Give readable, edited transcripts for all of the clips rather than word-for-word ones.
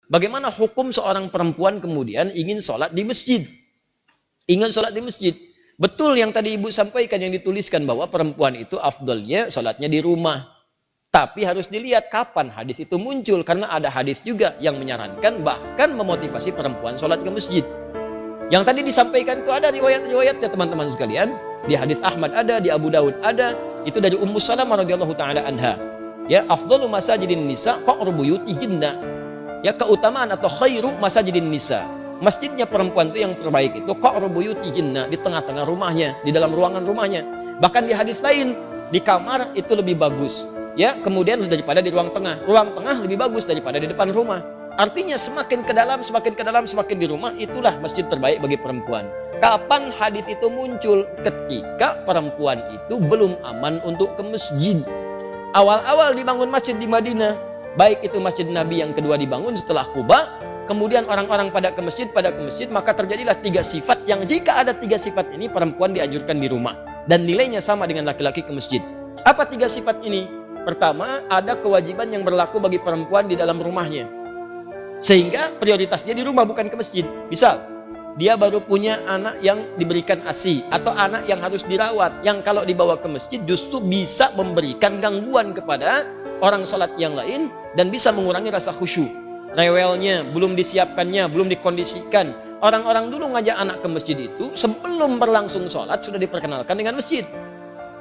Bagaimana hukum seorang perempuan kemudian ingin sholat di masjid? Ingin sholat di masjid. Betul yang tadi ibu sampaikan, yang dituliskan bahwa perempuan itu afdolnya sholatnya di rumah. Tapi harus dilihat kapan hadis itu muncul. Karena ada hadis juga yang menyarankan bahkan memotivasi perempuan sholat ke masjid. Yang tadi disampaikan itu ada riwayat-riwayatnya teman-teman sekalian. Di hadis Ahmad ada, di Abu Daud ada. Itu dari Ummu Salamah radhiyallahu taala anha. Ya, afdalu masajidin nisa qa'ru buyutihinna. Ya, keutamaan atau khairu masajidin nisa. Masjidnya perempuan itu yang terbaik itu qa'ru buyutihinna, di tengah-tengah rumahnya, di dalam ruangan rumahnya. Bahkan di hadis lain, di kamar itu lebih bagus. Ya, kemudian daripada di ruang tengah. Ruang tengah lebih bagus daripada di depan rumah. Artinya semakin ke dalam, semakin di rumah, itulah masjid terbaik bagi perempuan. Kapan hadis itu muncul? Ketika perempuan itu belum aman untuk ke masjid. Awal-awal dibangun masjid di Madinah, baik itu masjid Nabi yang kedua dibangun setelah Quba, kemudian orang-orang pada ke masjid, maka terjadilah 3 sifat yang jika ada 3 sifat ini perempuan dianjurkan di rumah. Dan nilainya sama dengan laki-laki ke masjid. Apa 3 sifat ini? Pertama, ada kewajiban yang berlaku bagi perempuan di dalam rumahnya. Sehingga prioritas dia di rumah bukan ke masjid. Misal, dia baru punya anak yang diberikan ASI atau anak yang harus dirawat, yang kalau dibawa ke masjid justru bisa memberikan gangguan kepada orang sholat yang lain dan bisa mengurangi rasa khusyuk. Rewelnya, belum disiapkannya, belum dikondisikan. Orang-orang dulu ngajak anak ke masjid itu sebelum berlangsung sholat sudah diperkenalkan dengan masjid.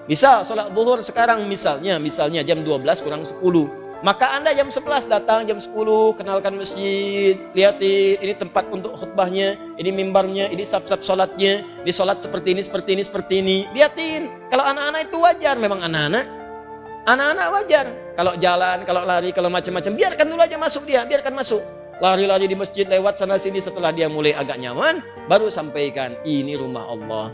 Misal sholat zuhur sekarang misalnya jam 12 kurang 10. Maka Anda jam 11 datang, jam 10 kenalkan masjid, lihatin ini tempat untuk khutbahnya, ini mimbarnya, ini saf-saf sholatnya, ini sholat seperti ini. Lihatin, kalau anak-anak itu wajar, memang anak-anak wajar. Kalau jalan, kalau lari, kalau macam-macam, biarkan dulu aja masuk dia, biarkan masuk. Lari-lari di masjid, lewat sana sini, setelah dia mulai agak nyaman, baru sampaikan, ini rumah Allah.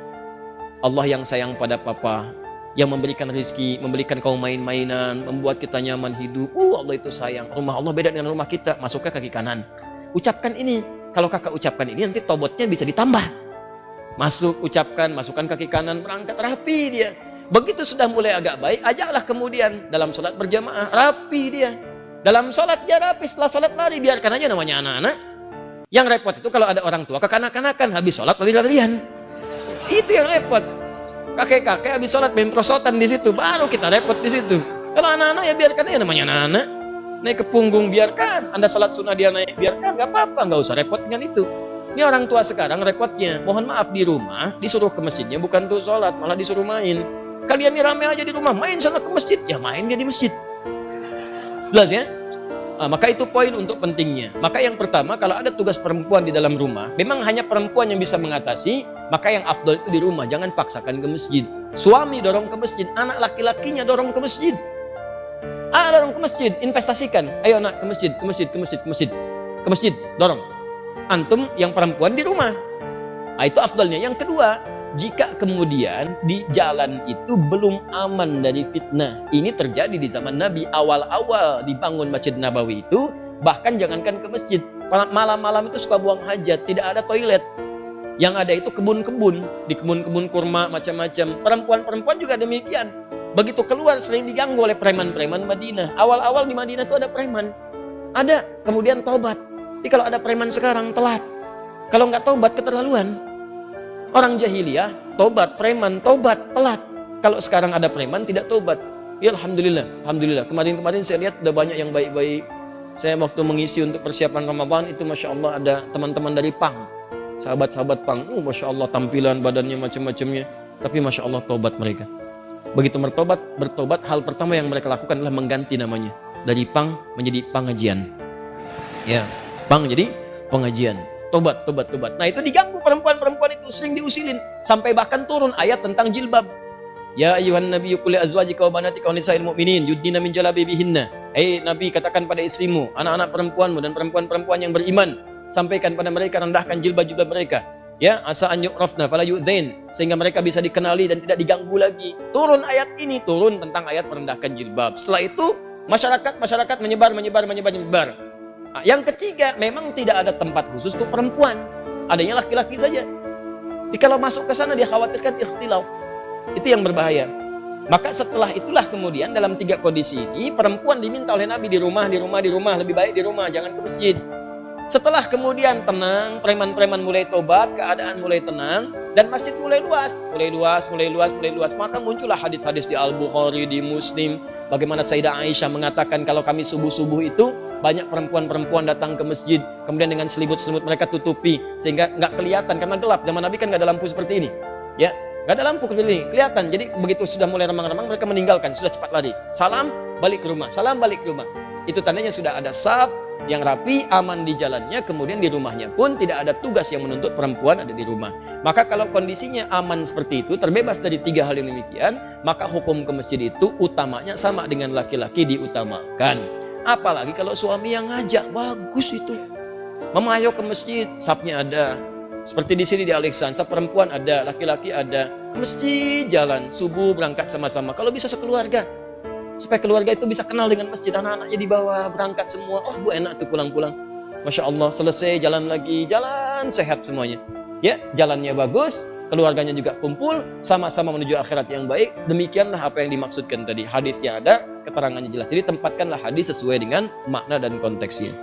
Allah yang sayang pada papa, yang memberikan rezeki, memberikan kau main-mainan, membuat kita nyaman hidup. Allah itu sayang. Rumah Allah beda dengan rumah kita. Masuknya kaki kanan. Ucapkan ini. Kalau kakak ucapkan ini, nanti tobotnya bisa ditambah. Masuk, ucapkan, masukkan kaki kanan, berangkat rapi dia. Begitu sudah mulai agak baik, ajaklah kemudian dalam sholat berjamaah, rapi dia. Dalam sholat dia rapi, setelah sholat lari, biarkan aja namanya anak-anak. Yang repot itu kalau ada orang tua kekanak-kanakan, habis sholat lari-larian. Itu yang repot. Kakek-kakek habis sholat main prosotan di situ, baru kita repot di situ. Kalau anak-anak ya biarkan aja namanya anak-anak. Naik ke punggung biarkan, Anda sholat sunnah dia naik biarkan, nggak apa-apa, nggak usah repot dengan itu. Ini orang tua sekarang repotnya, mohon maaf di rumah disuruh ke masjidnya bukan untuk sholat, malah disuruh main. Kalian ini rame aja di rumah, main sana ke masjid, ya main dia di masjid. Jelas ya? Maka itu poin untuk pentingnya. Maka yang pertama, kalau ada tugas perempuan di dalam rumah, memang hanya perempuan yang bisa mengatasi, maka yang afdol itu di rumah, jangan paksakan ke masjid. Suami dorong ke masjid, anak laki-lakinya dorong ke masjid. Dorong ke masjid, investasikan. Ayo nak ke masjid, dorong. Antum yang perempuan di rumah. Itu afdolnya. Yang kedua, jika kemudian di jalan itu belum aman dari fitnah. Ini terjadi di zaman Nabi awal-awal dibangun Masjid Nabawi itu. Bahkan jangankan ke masjid, malam-malam itu suka buang hajat, tidak ada toilet. Yang ada itu kebun-kebun, di kebun-kebun kurma macam-macam. Perempuan-perempuan juga demikian. Begitu keluar sering diganggu oleh preman-preman Madinah. Awal-awal di Madinah itu ada preman. Ada, kemudian tobat. Tapi kalau ada preman sekarang telat. Kalau nggak tobat keterlaluan. Orang jahiliyah, tobat, preman, tobat, telat. Kalau sekarang ada preman, tidak tobat. Ya Alhamdulillah. Kemarin saya lihat ada banyak yang baik-baik. Saya waktu mengisi untuk persiapan Ramadan itu Masya Allah ada teman-teman dari PANG. Sahabat-sahabat PANG. Masya Allah tampilan badannya macam-macamnya. Tapi Masya Allah tobat mereka. Begitu bertobat, hal pertama yang mereka lakukan adalah mengganti namanya. Dari PANG menjadi pengajian. Ya, PANG jadi pengajian. Tobat. Nah itu diganggu perempuan-perempuan itu, sering diusilin. Sampai bahkan turun ayat tentang jilbab. Ya ayuhan nabiyyu qul li azwajika wa banatika wa nisa'il mu'minin yudnina min jalabibihinna. Nabi katakan pada istrimu, anak-anak perempuanmu dan perempuan-perempuan yang beriman, sampaikan pada mereka, rendahkan jilbab-jilbab mereka. Ya, asa an yu'rafna fala yu'dzain, sehingga mereka bisa dikenali dan tidak diganggu lagi. Turun ayat ini, turun tentang ayat merendahkan jilbab. Setelah itu masyarakat menyebar. Yang ketiga, memang tidak ada tempat khusus untuk perempuan. Adanya laki-laki saja. Jadi kalau masuk ke sana dia khawatirkan ikhtilaf. Itu yang berbahaya. Maka setelah itulah kemudian dalam 3 kondisi ini perempuan diminta oleh Nabi di rumah, lebih baik di rumah, jangan ke masjid. Setelah kemudian tenang, preman-preman mulai tobat, keadaan mulai tenang, dan masjid mulai luas. Maka muncullah hadis-hadis di Al-Bukhari, di Muslim, bagaimana Sayyidah Aisyah mengatakan kalau kami subuh-subuh itu banyak perempuan-perempuan datang ke masjid, kemudian dengan selimut-selimut mereka tutupi sehingga nggak kelihatan karena gelap. Zaman Nabi kan nggak ada lampu seperti ini, ya, nggak ada lampu kelihatan. Jadi begitu sudah mulai remang-remang mereka meninggalkan, sudah cepat lari. Salam balik ke rumah, salam balik ke rumah. Itu tandanya sudah ada saf yang rapi, aman di jalannya, kemudian di rumahnya pun tidak ada tugas yang menuntut perempuan ada di rumah. Maka kalau kondisinya aman seperti itu, terbebas dari 3 hal yang demikian, maka hukum ke masjid itu utamanya sama dengan laki-laki diutamakan. Apalagi kalau suami yang ngajak, bagus itu. Mama ayo ke masjid, safnya ada. Seperti di sini di Alexandra, saf perempuan ada, laki-laki ada. Ke masjid jalan, subuh berangkat sama-sama. Kalau bisa sekeluarga. Supaya keluarga itu bisa kenal dengan masjid, anak-anaknya dibawa berangkat semua. Oh, bu enak tuh pulang-pulang. Masya Allah, selesai jalan lagi, jalan sehat semuanya. Ya, jalannya bagus, keluarganya juga kumpul, sama-sama menuju akhirat yang baik. Demikianlah apa yang dimaksudkan tadi. Hadisnya ada, keterangannya jelas. Jadi tempatkanlah hadis sesuai dengan makna dan konteksnya.